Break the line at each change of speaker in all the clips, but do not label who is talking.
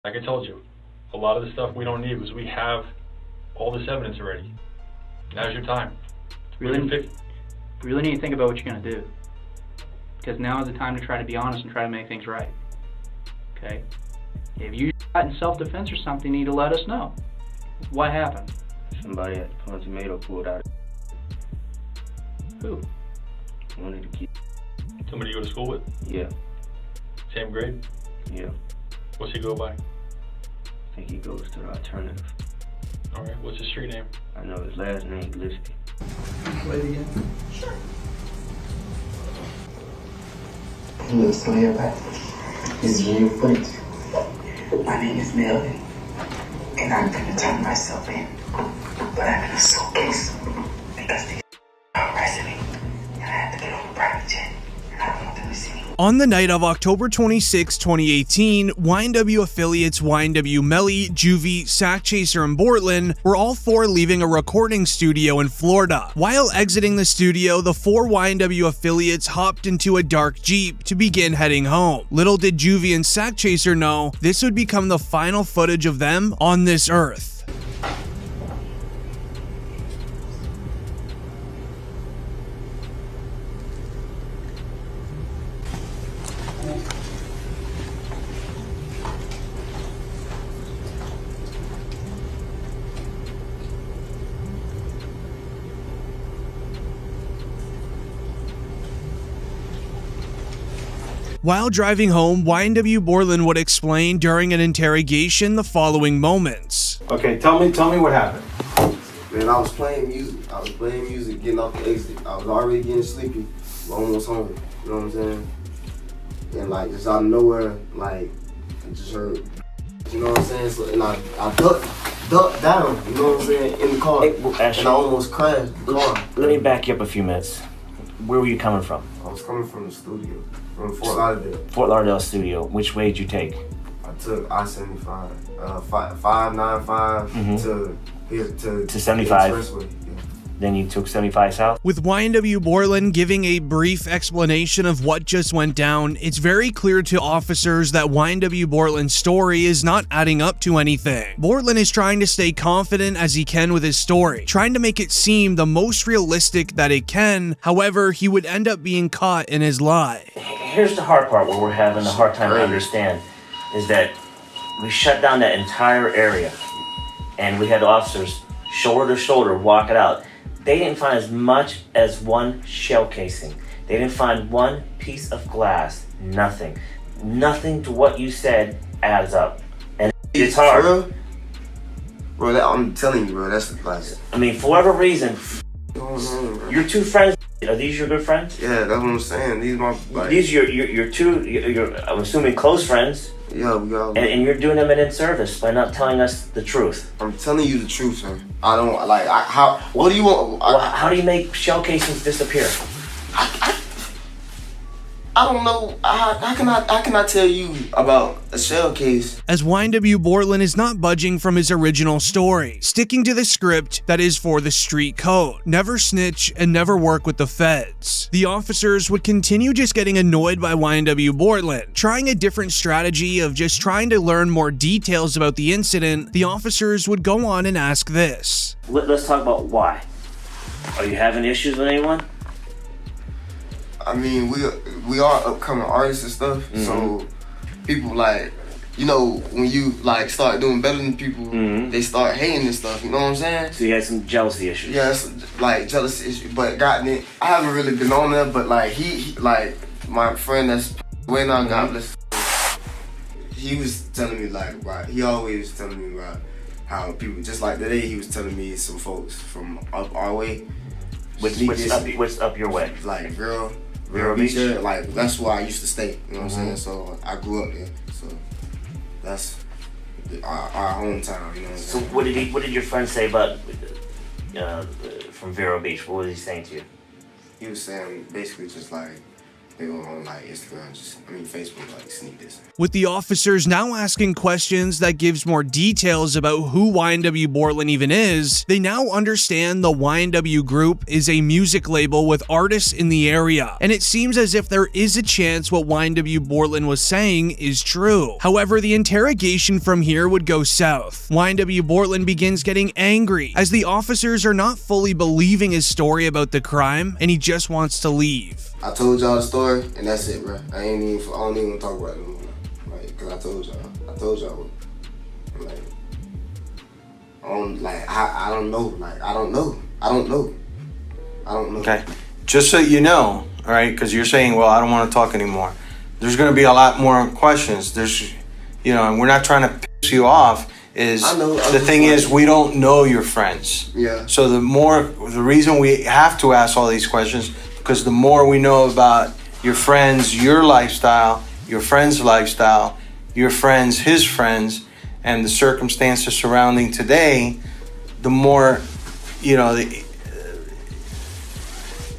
Like I told you, a lot of the stuff we don't need because we have all this evidence already. Now's your time.
Really need to think about what you're going to do. Because now is the time to try to be honest and try to make things right. Okay? If you shot in self-defense or something, you need to let us know. What happened?
Somebody at the Pond Tomato pulled out.
Who?
One of the kids.
Somebody you go to school with?
Yeah.
Same grade?
Yeah.
What's he go by?
I think he goes to the alternative.
Alright, what's his street name?
I know his last name, Gillespie.
Play it again.
Sure. Hello, so everybody. This is real footage. My name is Melly, and I'm gonna turn myself in, but I'm in a suitcase because they are arresting me, and I have to get on a private jet, and I don't want them to see me.
On the night of October 26, 2018, YNW affiliates YNW Melly, Juvy, Sakchaser, and Bortland were all four leaving a recording studio in Florida. While exiting the studio, the four YNW affiliates hopped into a dark Jeep to begin heading home. Little did Juvy and Sakchaser know this would become the final footage of them on this earth. While driving home, YNW Bortland would explain during an interrogation the following moments.
Okay, tell me what happened.
Man, I was playing music, getting off the exit. I was already getting sleepy, almost home. You know what I'm saying? And like just out of nowhere, like I just heard, you know what I'm saying? So and I ducked down, you know what I'm saying, in the car, and I almost crashed the car.
Let me back you up a few minutes. Where were you coming from?
I was coming from the studio, from Fort Lauderdale.
Fort Lauderdale studio. Which way did you take?
I took I-75, 595 to
75.
Expressway. Yeah.
Then you took 75 south?
With YNW Bortland giving a brief explanation of what just went down, it's very clear to officers that YNW Bortland's story is not adding up to anything. Bortland is trying to stay confident as he can with his story, trying to make it seem the most realistic that it can. However, he would end up being caught in his lie.
Here's the hard part where we're having a hard time to understand, is that we shut down that entire area and we had officers shoulder to shoulder walk it out. They didn't find as much as one shell casing. They didn't find one piece of glass. Nothing. Nothing to what you said adds up. And it's hard.
Bro, I'm telling you, bro, that's like...
I mean, for whatever reason, your two friends, are these your good friends?
Yeah, that's what I'm saying. These my... Like,
these are your two, I'm assuming, close friends.
Yeah, we got...
And you're doing them an inservice by not telling us the truth.
I'm telling you the truth, sir. I don't, like, what do you want?
How do you make shell casings disappear?
I don't know. How can I tell you about a shell case?
As YNW Bortland is not budging from his original story, sticking to the script that is for the street code. Never snitch and never work with the feds. The officers would continue just getting annoyed by YNW Bortland, trying a different strategy of just trying to learn more details about the incident. The officers would go on and ask this.
Let's talk about why. Are you having issues with anyone?
I mean, we are upcoming artists and stuff, so people like, you know, when you like start doing better than people, they start hating and stuff. You know what I'm saying?
So you had some jealousy issues.
Yeah, it's like jealousy issues. But I haven't really been on there. But like he like my friend that's way now, God bless. He was telling me like, right. He always telling me about how people just like today. He was telling me some folks from up our way.
What's up your way?
Like Vero
Beach?
Beach, like that's where I used to stay. You know what I'm saying? So I grew up there. So that's our hometown. You know what I'm saying?
So what did your friend say about from Vero Beach? What was he saying to you?
He was saying basically just like they were on like Instagram, Facebook, like sneak this.
With the officers now asking questions that gives more details about who YNW Bortlen even is, they now understand the YNW Group is a music label with artists in the area, and it seems as if there is a chance what YNW Bortlen was saying is true. However, the interrogation from here would go south. YNW Bortlen begins getting angry as the officers are not fully believing his story about the crime, and he just wants to leave.
I told y'all the story, and that's it, bro. I don't even talk about it anymore. Like, cause I told y'all. Like, I don't know.
Okay, just so you know, all right, because you're saying, well, I don't want to talk anymore. There's going to be a lot more questions. There's, and we're not trying to piss you off. The thing is, we don't know your friends.
Yeah.
So the reason we have to ask all these questions, because the more we know about your friends, your lifestyle, your friend's lifestyle, your friends, his friends, and the circumstances surrounding today, the more, the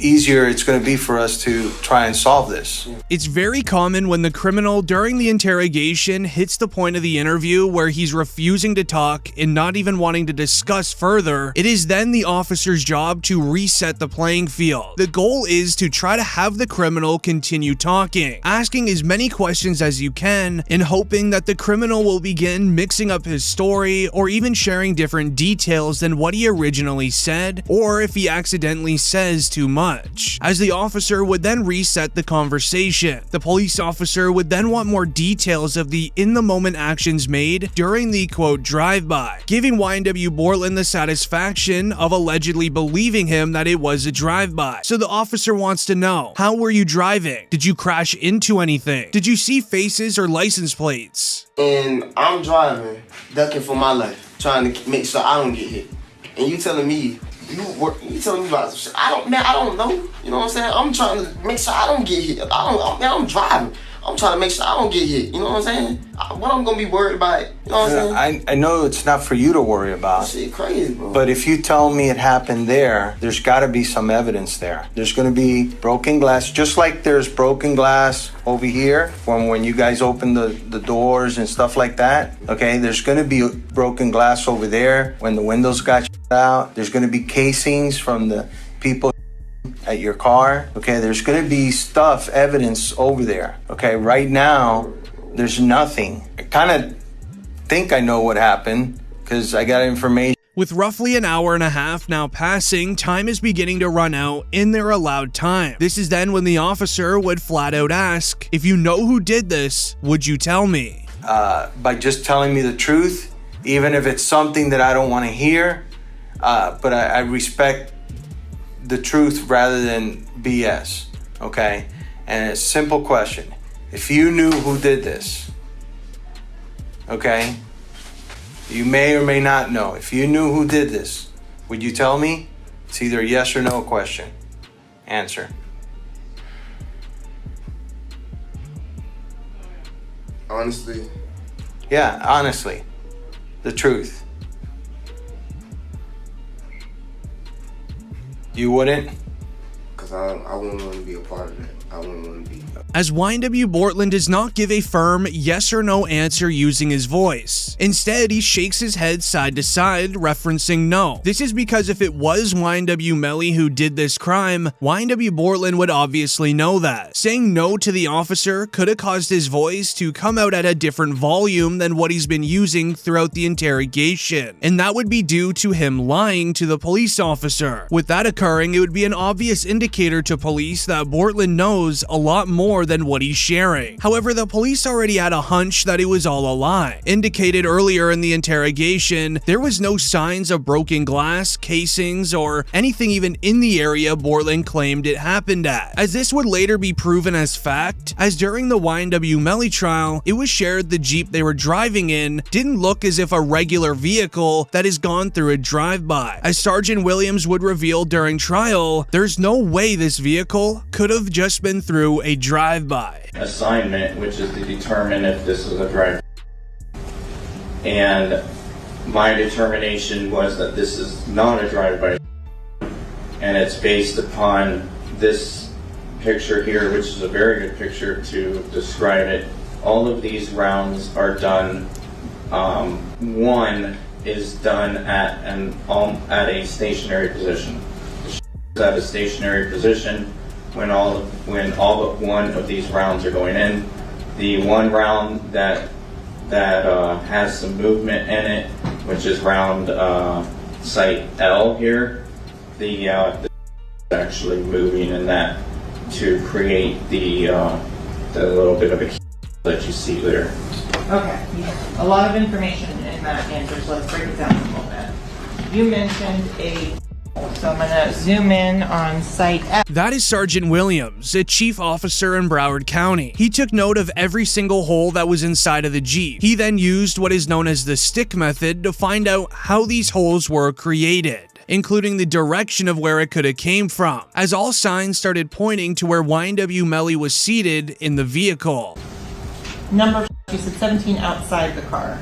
easier it's going to be for us to try and solve this.
It's very common when the criminal during the interrogation hits the point of the interview where he's refusing to talk and not even wanting to discuss further. It is then the officer's job to reset the playing field. The goal is to try to have the criminal continue talking, asking as many questions as you can, and hoping that the criminal will begin mixing up his story or even sharing different details than what he originally said, or if he accidentally says too much. As the officer would then reset the conversation, the police officer would then want more details of the in-the-moment actions made during the quote drive-by, giving YNW Bortlen the satisfaction of allegedly believing him that it was a drive-by. So the officer wants to know, how were you driving? Did you crash into anything? Did you see faces or license plates?
And I'm driving, ducking for my life, trying to make sure I don't get hit. And you telling me you telling me about some shit. I don't know. You know what I'm saying? I'm trying to make sure I don't get hit. I'm driving. I'm trying to make sure I don't get hit. You know what I'm saying? What I'm gonna be worried about? You know what I'm saying?
I know it's not for you to worry about.
That shit crazy, bro.
But if you tell me it happened there's got to be some evidence there. There's going to be broken glass, just like there's broken glass over here when you guys open the doors and stuff like that. Okay, there's going to be broken glass over there when the windows got out. There's going to be casings from the people at your car. Okay, there's going to be evidence over there. Okay, right now there's nothing. I kind of think I know what happened because I got information.
With roughly an hour and a half now passing, time is beginning to run out in their allowed time. This is then when the officer would flat out ask, if you know who did this, would you tell me?
By just telling me the truth, even if it's something that I don't want to hear, but I respect the truth rather than BS, okay? And it's a simple question. If you knew who did this, okay? You may or may not know. If you knew who did this, would you tell me? It's either a yes or no question. Answer.
Honestly.
Yeah, honestly. The truth. You wouldn't?
Because I wouldn't want to be a part of that. I wouldn't want to be.
As YNW Bortlen does not give a firm yes or no answer using his voice. Instead, he shakes his head side to side, referencing no. This is because if it was YNW Melly who did this crime, YNW Bortlen would obviously know that. Saying no to the officer could have caused his voice to come out at a different volume than what he's been using throughout the interrogation, and that would be due to him lying to the police officer. With that occurring, it would be an obvious indicator to police that Bortlen knows a lot more than what he's sharing. However, the police already had a hunch that it was all a lie. Indicated earlier in the interrogation, there was no signs of broken glass, casings, or anything even in the area Bortlen claimed it happened at, as this would later be proven as fact, as during the YNW Melly trial, it was shared the Jeep they were driving in didn't look as if a regular vehicle that has gone through a drive-by. As Sergeant Williams would reveal during trial, there's no way this vehicle could have just been through a drive-by.
Assignment, which is to determine if this is a drive. And my determination was that this is not a drive-by, and it's based upon this picture here, which is a very good picture to describe it. All of these rounds are done. One is done at a stationary position. At a stationary position when all but one of these rounds are going in. The one round that has some movement in it, which is round site L here, the actually moving in that to create the little bit of a that you see there.
Okay, a lot of information in that answer, so let's break it down a little bit. You mentioned so I'm gonna zoom in on site F.
That is Sergeant Williams, a chief officer in Broward County. He took note of every single hole that was inside of the Jeep. He then used what is known as the stick method to find out how these holes were created, including the direction of where it could have came from, as all signs started pointing to where YNW Melly was seated in the vehicle.
Number, you said 17 outside the car.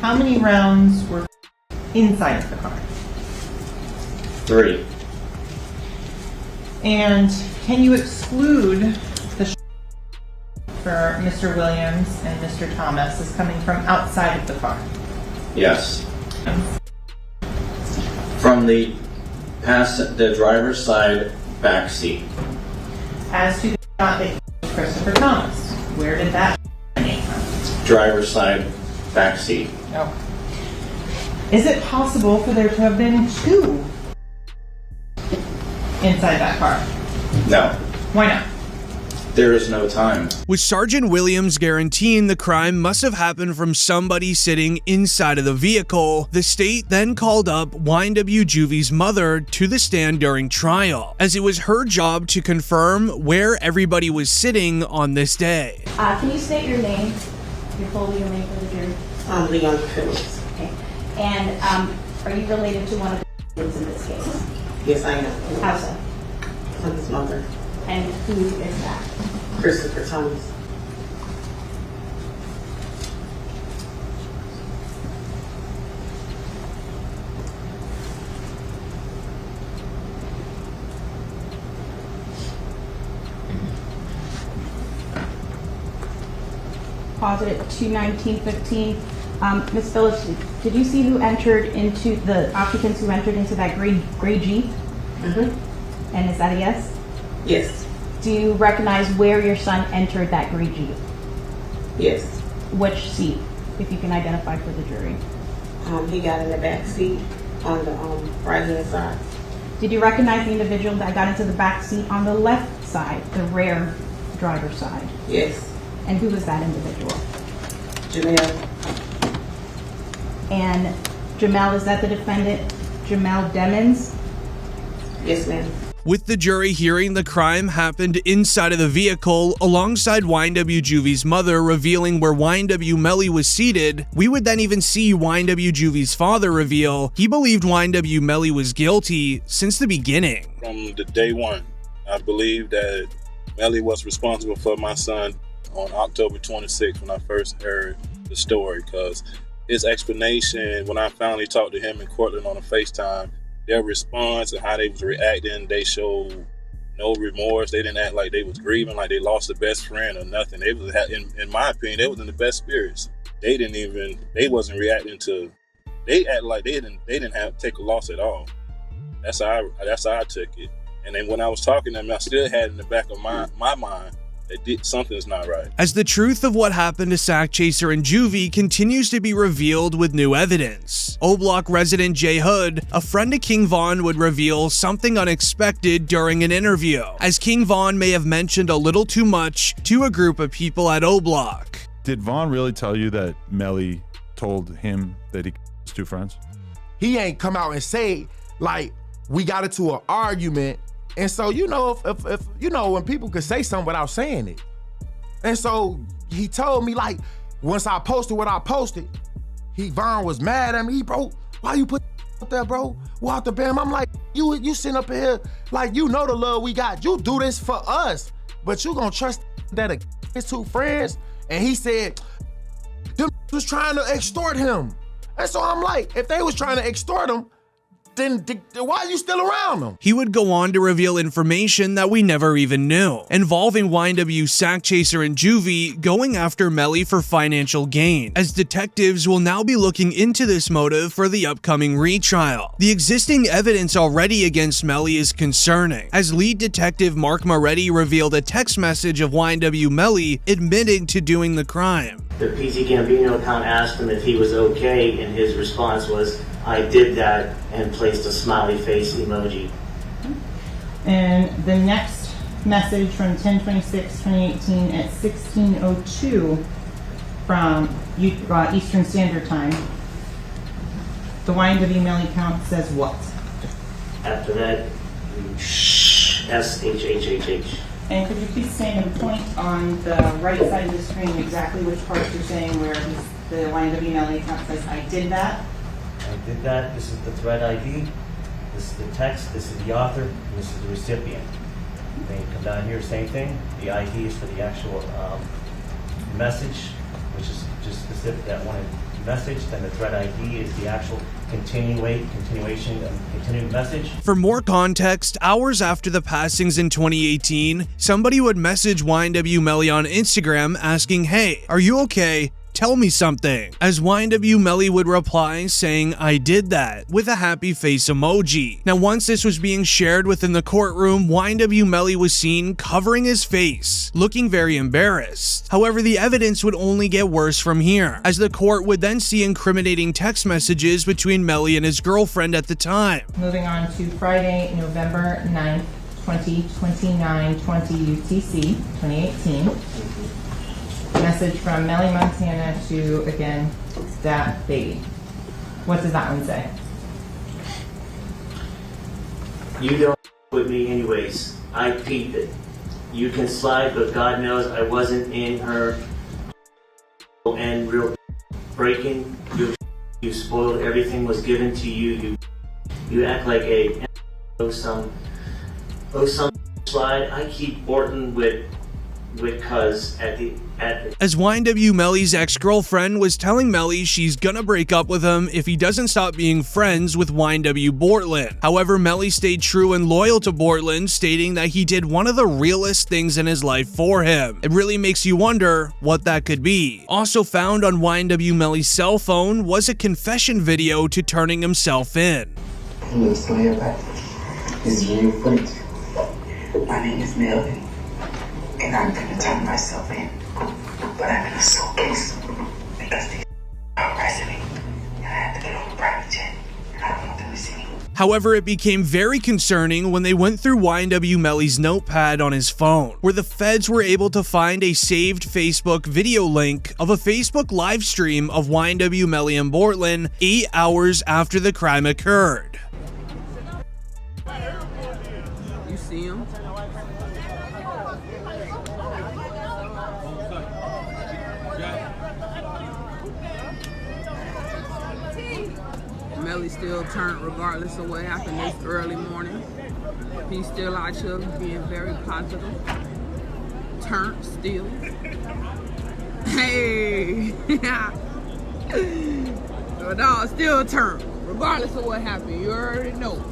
How many rounds were inside of the car?
3.
And can you exclude the for Mr. Williams and Mr. Thomas as coming from outside of the car?
Yes. From the driver's side back seat.
As to the shot that Christopher Thomas, where did that emanate from?
Driver's side back seat.
Okay. Is it possible for there to have been 2 inside that car?
No.
Why not?
There is no time.
With Sergeant Williams guaranteeing the crime must have happened from somebody sitting inside of the vehicle, the state then called up YNW Juvy's mother to the stand during trial, as it was her job to confirm where everybody was sitting on this day.
Can you state your name, your full legal name for the jury?
I'm Leon Phillips.
Okay. And are you related to one of the victims in this case?
Yes, I am.
How so?
I'm his mother.
And who is that?
Christopher Thomas.
Pause it at 2:19:15. Ms. Phillips, did you see who entered into the occupants who entered into that gray Jeep?
Mm-hmm.
And is that a yes?
Yes.
Do you recognize where your son entered that gray Jeep?
Yes.
Which seat, if you can identify for the jury?
He got in the back seat on the right hand side.
Did you recognize the individual that got into the back seat on the left side, the rear driver's side?
Yes.
And who was that individual?
Jamel.
And Jamel, is that the defendant, Jamel Demons?
Yes, ma'am.
With the jury hearing the crime happened inside of the vehicle alongside YNW Juvy's mother revealing where YNW Melly was seated, we would then even see YNW Juvy's father reveal he believed YNW Melly was guilty since the beginning.
From the day one, I believe that Melly was responsible for my son on October 26th when I first heard the story, because his explanation when I finally talked to him in Cortland on a FaceTime, their response and how they was reacting, they showed no remorse. They didn't act like they was grieving, like they lost a best friend or nothing. They was, in my opinion, they was in the best spirits. They wasn't reacting to, they act like they didn't have to take a loss at all. That's how I took it. And then when I was talking to them, I still had in the back of my mind that something's not right.
As the truth of what happened to Sakchaser and Juvy continues to be revealed with new evidence, O-Block resident Jay Hood, a friend of King Von, would reveal something unexpected during an interview, as King Von may have mentioned a little too much to a group of people at O-Block.
Did Von really tell you that Melly told him that he was 2 friends?
He ain't come out and say, like, we got into an argument. And so, you know, if you know, when people could say something without saying it. And so he told me, like, once I posted what I posted, Von was mad at me. Bro, why you put up there, bro? Walter Bam. I'm like, you sitting up here, like, you know the love we got. You do this for us, but you gonna trust that his 2 friends? And he said, them was trying to extort him. And so I'm like, if they was trying to extort him, then why are you still around them?
He would go on to reveal information that we never even knew, involving YNW Sakchaser and Juvy going after Melly for financial gain, as detectives will now be looking into this motive for the upcoming retrial. The existing evidence already against Melly is concerning, as lead detective Mark Moretti revealed a text message of YNW Melly admitting to doing the crime.
The PT Gambino account asked him if he was okay, and his response was, "I did that," and placed a smiley face emoji.
And the next message from 10/26/2018 at 16:02 from Eastern Standard Time. The YNW Melly account says what?
After that, SHHHH.
And could you please stand and point on the right side of the screen exactly which parts you're saying where the YNW Melly account says, "I did that"?
I did that. This is the thread ID. This is the text. This is the author. And this is the recipient. Then you come down here, same thing. The ID is for the actual message, which is just specific to that one message. Then the thread ID is the actual continuation of continuing message.
For more context, hours after the passings in 2018, somebody would message YNW Melly on Instagram asking, "Hey, are you okay? Tell me something," as YNW Melly would reply saying, "I did that," with a happy face emoji. Now, once this was being shared within the courtroom, YNW Melly was seen covering his face, looking very embarrassed. However, the evidence would only get worse from here, as the court would then see incriminating text messages between Melly and his girlfriend at the time.
Moving on to Friday, November 9th, 2020 UTC, 2018. Message from Melly Montana to, again, that baby. What does that one say?
You don't with me anyways. I peeped it. You can slide, but God knows I wasn't in her and real breaking. You spoiled everything was given to you. You act like a some slide. I keep Orton with cuz at the
as YNW Melly's ex-girlfriend was telling Melly she's gonna break up with him if he doesn't stop being friends with YNW Bortland. However, Melly stayed true and loyal to Bortland, stating that he did one of the realest things in his life for him. It really makes you wonder what that could be. Also found on YNW Melly's cell phone was a confession video to turning himself in.
Hello, Slayer back. This is real footage. My name is Melvin, and I'm gonna turn myself in. But I'm in a suitcase because they are harassing me, and I have to get on a private jet, and I don't want them to see me.
However, it became very concerning when they went through YNW Melly's notepad on his phone, where the feds were able to find a saved Facebook video link of a Facebook live stream of YNW Melly and Bortland 8 hours after the crime occurred.
You see him? Melly still turned regardless of what happened this early morning. He's still out here being very positive. Turned still. Hey! The dog still turned regardless of what happened. You already know.